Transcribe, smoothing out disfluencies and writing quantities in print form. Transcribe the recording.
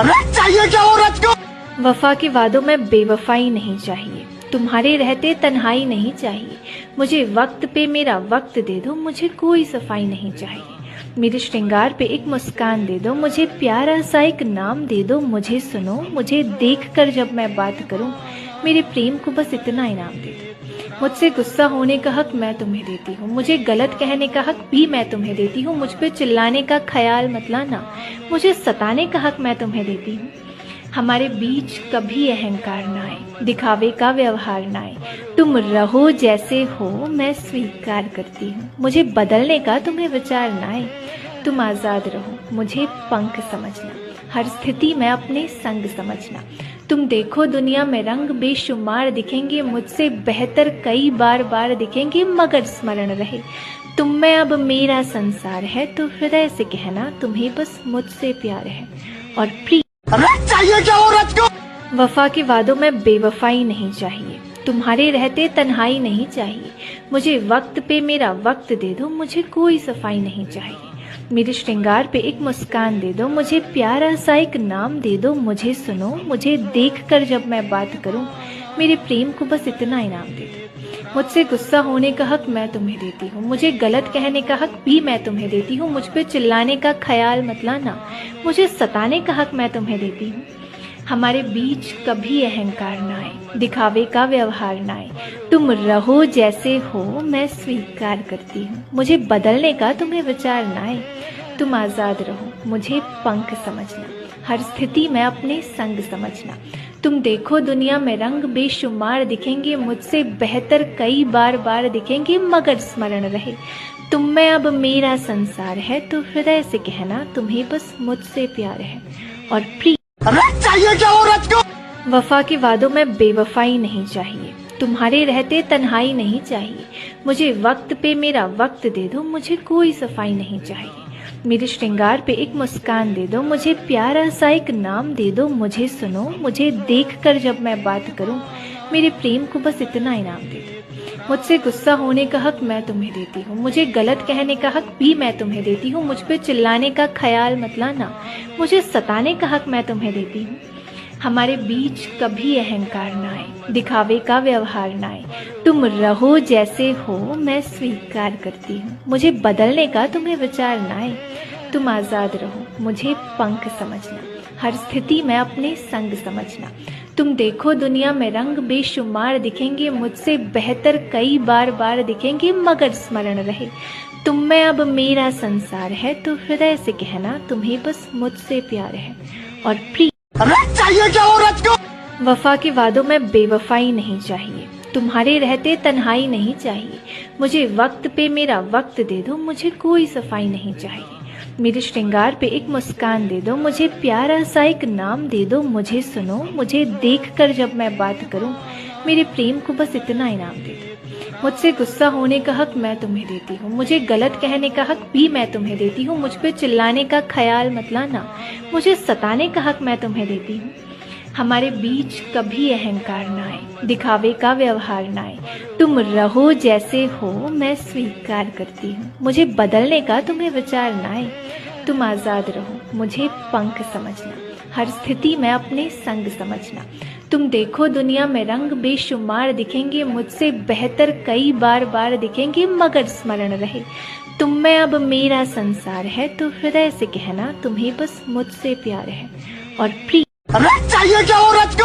चाहिए क्या औरत को? वफा के वादों में बेवफाई नहीं चाहिए, तुम्हारे रहते तन्हाई नहीं चाहिए। मुझे वक्त पे मेरा वक्त दे दो, मुझे कोई सफाई नहीं चाहिए। मेरे श्रृंगार पे एक मुस्कान दे दो, मुझे प्यारा सा एक नाम दे दो। मुझे सुनो, मुझे देख कर जब मैं बात करूं, मेरे प्रेम को बस इतना इनाम दे दो। मुझसे गुस्सा होने का हक मैं तुम्हें देती हूँ, मुझे गलत कहने का हक भी मैं तुम्हें देती हूँ। मुझ पे चिल्लाने का ख्याल मत लाना, मुझे सताने का हक मैं तुम्हें देती हूँ। हमारे बीच कभी अहंकार ना आए, दिखावे का व्यवहार ना आए। तुम रहो जैसे हो, मैं स्वीकार करती हूँ। मुझे बदलने का तुम्हें विचार ना आए। तुम आज़ाद रहो, मुझे पंख समझना, हर स्थिति में अपने संग समझना। तुम देखो दुनिया में रंग बेशुमार दिखेंगे, मुझसे बेहतर कई बार बार दिखेंगे, मगर स्मरण रहे तुम में अब मेरा संसार है। तो हृदय से कहना, तुम्हें बस मुझसे प्यार है। और प्रिय चाहिए क्या औरत को? वफा के वादों में बेवफाई नहीं चाहिए, तुम्हारे रहते तन्हाई नहीं चाहिए। मुझे वक्त पे मेरा वक्त दे दो, मुझे कोई सफाई नहीं चाहिए। मेरे श्रृंगार पे एक मुस्कान दे दो, मुझे प्यारा सा एक नाम दे दो। मुझे सुनो, मुझे देख कर जब मैं बात करूं, मेरे प्रेम को बस इतना इनाम दे दो। मुझसे गुस्सा होने का हक मैं तुम्हें देती हूँ, मुझे गलत कहने का हक भी मैं तुम्हें देती हूँ। मुझ पे चिल्लाने का ख्याल मत लाना, मुझे सताने का हक मैं तुम्हें देती हूँ। हमारे बीच कभी अहंकार ना आए, दिखावे का व्यवहार ना आए। तुम रहो जैसे हो, मैं स्वीकार करती हूँ। मुझे बदलने का तुम्हें विचार ना आए। तुम आज़ाद रहो, मुझे पंख समझना, हर स्थिति में अपने संग समझना। तुम देखो दुनिया में रंग बेशुमार दिखेंगे, मुझसे बेहतर कई बार बार दिखेंगे, मगर स्मरण रहे तुम में अब मेरा संसार है। तो हृदय से कहना, तुम्हें बस मुझसे प्यार है। और प्रिय चाहिए क्या औरत को? वफा के वादों में बेवफाई नहीं चाहिए, तुम्हारे रहते तन्हाई नहीं चाहिए। मुझे वक्त पे मेरा वक्त दे दो, मुझे कोई सफाई नहीं चाहिए। मेरे श्रृंगार पे एक मुस्कान दे दो, मुझे प्यारा सा एक नाम दे दो। मुझे सुनो, मुझे देख कर जब मैं बात करूं, मेरे प्रेम को बस इतना इनाम दे दो। मुझसे गुस्सा होने का हक मैं तुम्हें देती हूँ, मुझे गलत कहने का हक भी मैं तुम्हें देती हूँ। मुझ पे चिल्लाने का ख्याल मत लाना, मुझे सताने का हक मैं तुम्हें देती हूँ। हमारे बीच कभी अहंकार ना आए, दिखावे का व्यवहार ना आए। तुम रहो जैसे हो, मैं स्वीकार करती हूँ। मुझे बदलने का तुम्हें विचार ना आए। तुम आज़ाद रहो, मुझे पंख समझना, हर स्थिति में अपने संग समझना। तुम देखो दुनिया में रंग बेशुमार दिखेंगे, मुझसे बेहतर कई बार बार दिखेंगे, मगर स्मरण रहे तुम में अब मेरा संसार है। तो हृदय से कहना, तुम्हें बस मुझसे प्यार है। और प्रिय चाहिए क्या औरत को? वफा के वादों में बेवफाई नहीं चाहिए, तुम्हारे रहते तन्हाई नहीं चाहिए। मुझे वक्त पे मेरा वक्त दे दो, मुझे कोई सफाई नहीं चाहिए। मेरे श्रृंगार पे एक मुस्कान दे दो, मुझे प्यारा सा एक नाम दे दो। मुझे सुनो, मुझे देख कर जब मैं बात करूं, मेरे प्रेम को बस इतना इनाम दे दो। मुझसे गुस्सा होने का हक मैं तुम्हें देती हूँ, मुझे गलत कहने का हक भी मैं तुम्हें देती हूँ। मुझ पे चिल्लाने का ख्याल मत लाना, मुझे सताने का हक मैं तुम्हें देती हूँ। हमारे बीच कभी अहंकार ना आए, दिखावे का व्यवहार ना आए। तुम रहो जैसे हो, मैं स्वीकार करती हूँ। मुझे बदलने का तुम्हें विचार ना आए। तुम आज़ाद रहो, मुझे पंख समझना, हर स्थिति में अपने संग समझना। तुम देखो दुनिया में रंग बेशुमार दिखेंगे, मुझसे बेहतर कई बार बार दिखेंगे, मगर स्मरण रहे तुम में अब मेरा संसार है। तो हृदय से कहना, तुम्हें बस मुझसे प्यार है। और प्रिय चाहिए क्या औरत को?